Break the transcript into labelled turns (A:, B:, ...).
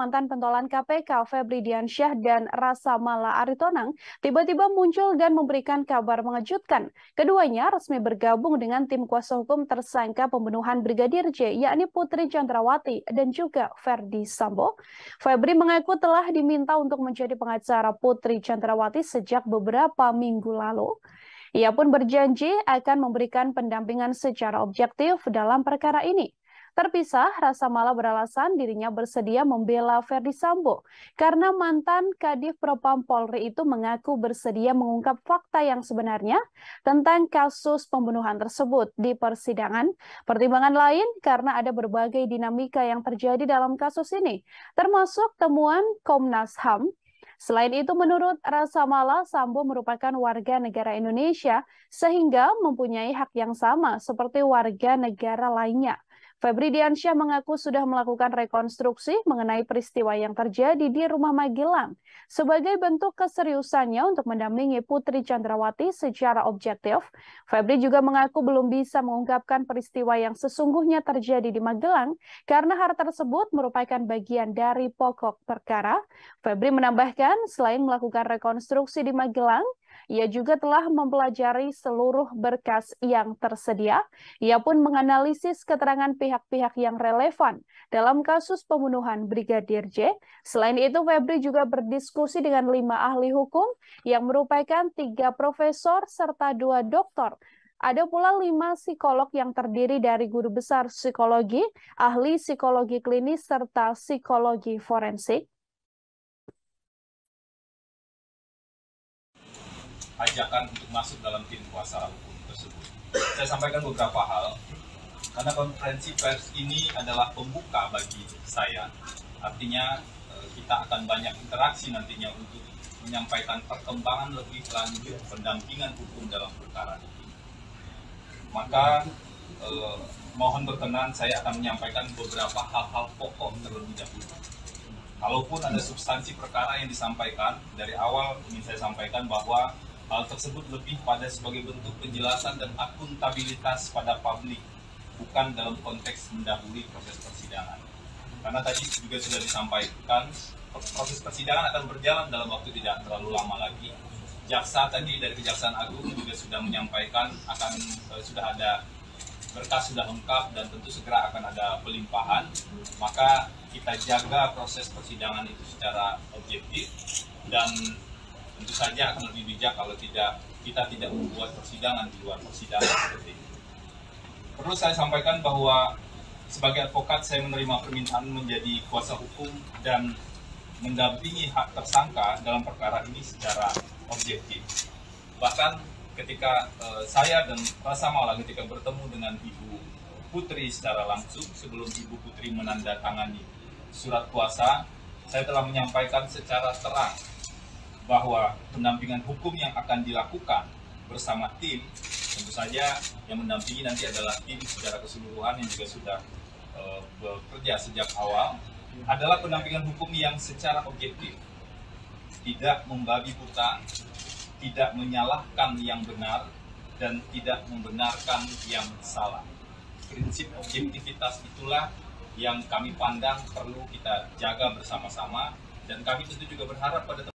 A: mantan pentolan KPK Febri Diansyah dan Rasa Mala Aritonang tiba-tiba muncul dan memberikan kabar mengejutkan. Keduanya resmi bergabung dengan tim kuasa hukum tersangka pembunuhan Brigadir J, yakni Putri Chandrawati dan juga Verdi Sambo. Febri mengaku telah diminta untuk menjadi pengacara Putri Chandrawati sejak beberapa minggu lalu. Ia pun berjanji akan memberikan pendampingan secara objektif dalam perkara ini. Terpisah, Rasa Mala beralasan dirinya bersedia membela Verdi Sambo karena mantan Kadif Propam Polri itu mengaku bersedia mengungkap fakta yang sebenarnya tentang kasus pembunuhan tersebut di persidangan. Pertimbangan lain karena ada berbagai dinamika yang terjadi dalam kasus ini, termasuk temuan Komnas HAM. Selain itu, menurut Rasa Mala, Sambo merupakan warga negara Indonesia sehingga mempunyai hak yang sama seperti warga negara lainnya. Febri Diansyah mengaku sudah melakukan rekonstruksi mengenai peristiwa yang terjadi di rumah Magelang. Sebagai bentuk keseriusannya untuk mendampingi Putri Chandrawati secara objektif, Febri juga mengaku belum bisa mengungkapkan peristiwa yang sesungguhnya terjadi di Magelang karena hal tersebut merupakan bagian dari pokok perkara. Febri menambahkan, selain melakukan rekonstruksi di Magelang, ia juga telah mempelajari seluruh berkas yang tersedia. Ia pun menganalisis keterangan pihak-pihak yang relevan dalam kasus pembunuhan Brigadir J. Selain itu, Febri juga berdiskusi dengan 5 ahli hukum yang merupakan 3 profesor serta 2 doktor. Ada pula 5 psikolog yang terdiri dari guru besar psikologi, ahli psikologi klinis, serta psikologi forensik.
B: Ajakan untuk masuk dalam tim kuasa hukum tersebut. Saya sampaikan beberapa hal, karena konferensi pers ini adalah pembuka bagi saya. Artinya kita akan banyak interaksi nantinya untuk menyampaikan perkembangan lebih lanjut pendampingan hukum dalam perkara ini. Maka mohon berkenan saya akan menyampaikan beberapa hal-hal pokok terlebih dahulu. Kalaupun ada substansi perkara yang disampaikan, dari awal ingin saya sampaikan bahwa hal tersebut lebih pada sebagai bentuk penjelasan dan akuntabilitas pada publik, bukan dalam konteks mendahului proses persidangan. Karena tadi juga sudah disampaikan, proses persidangan akan berjalan dalam waktu tidak terlalu lama lagi. Jaksa tadi dari Kejaksaan Agung juga sudah menyampaikan sudah ada berkas sudah lengkap dan tentu segera akan ada pelimpahan. Maka kita jaga proses persidangan itu secara objektif dan tentu saja akan lebih bijak kalau kita tidak membuat persidangan di luar persidangan seperti itu. Perlu saya sampaikan bahwa sebagai advokat saya menerima permintaan menjadi kuasa hukum dan mendampingi hak tersangka dalam perkara ini secara objektif. Bahkan ketika saya dan Rasa Mala ketika bertemu dengan Ibu Putri secara langsung sebelum Ibu Putri menandatangani surat kuasa, saya telah menyampaikan secara terang bahwa pendampingan hukum yang akan dilakukan bersama tim, tentu saja yang mendampingi nanti adalah tim secara keseluruhan yang juga sudah bekerja sejak awal, adalah pendampingan hukum yang secara objektif, tidak membabi buta, tidak menyalahkan yang benar, dan tidak membenarkan yang salah. Prinsip objektivitas itulah yang kami pandang perlu kita jaga bersama-sama, dan kami tentu juga berharap pada